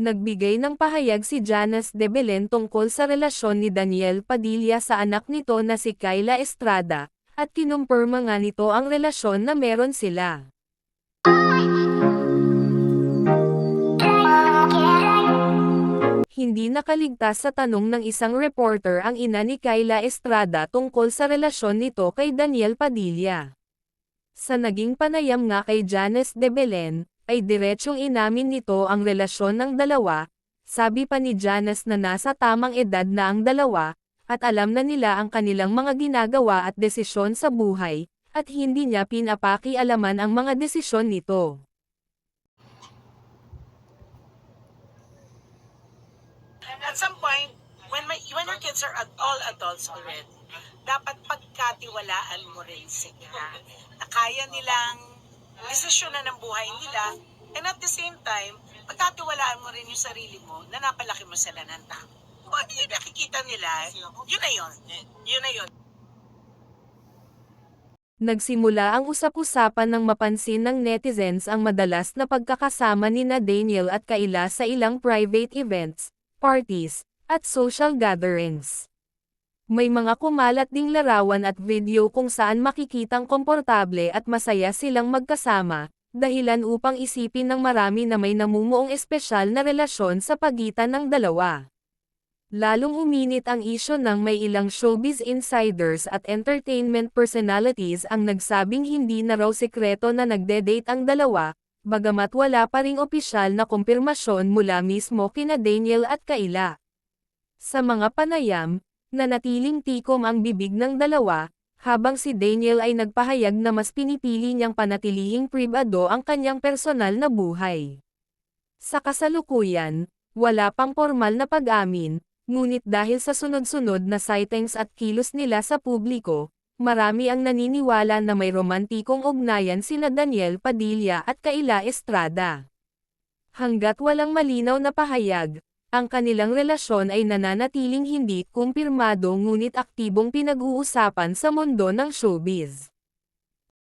Nagbigay ng pahayag si Janice de Belen tungkol sa relasyon ni Daniel Padilla sa anak nito na si Kyla Estrada, at kinumpirma nga nito ang relasyon na meron sila. Hindi nakaligtas sa tanong ng isang reporter ang ina ni Kyla Estrada tungkol sa relasyon nito kay Daniel Padilla. Sa naging panayam nga kay Janice de Belen, ay diretsyong inamin nito ang relasyon ng dalawa. Sabi pa ni Janice na nasa tamang edad na ang dalawa, at alam na nila ang kanilang mga ginagawa at desisyon sa buhay, at hindi niya pinapakialaman ang mga desisyon nito. At some point, when your kids are all adults already, dapat pagkatiwalaan mo rin sila na kaya nilang desisyonan ng buhay nila, and at the same time, pagkatiwalaan mo rin yung sarili mo na napalaki mo sila ng tao. Kung ano yung nakikita nila, yun na yun. Yun na yun. Nagsimula ang usap-usapan ng mapansin ng netizens ang madalas na pagkakasama nina Daniel at Kyla sa ilang private events, parties, at social gatherings. May mga kumalat ding larawan at video kung saan makikitang komportable at masaya silang magkasama, dahilan upang isipin ng marami na may namumuong espesyal na relasyon sa pagitan ng dalawa. Lalong uminit ang isyu nang may ilang showbiz insiders at entertainment personalities ang nagsabing hindi na raw sekreto na nagde-date ang dalawa, bagamat wala pa ring opisyal na kumpirmasyon mula mismo kina Daniel at Kyla. Sa mga panayam, nanatiling tikom ang bibig ng dalawa, habang si Daniel ay nagpahayag na mas pinipili niyang panatilihing pribado ang kanyang personal na buhay. Sa kasalukuyan, wala pang formal na pag-amin, ngunit dahil sa sunod-sunod na sightings at kilos nila sa publiko, marami ang naniniwala na may romantikong ugnayan sina Daniel Padilla at Kyla Estrada. Hanggat walang malinaw na pahayag, ang kanilang relasyon ay nananatiling hindi kumpirmado ngunit aktibong pinag-uusapan sa mundo ng showbiz.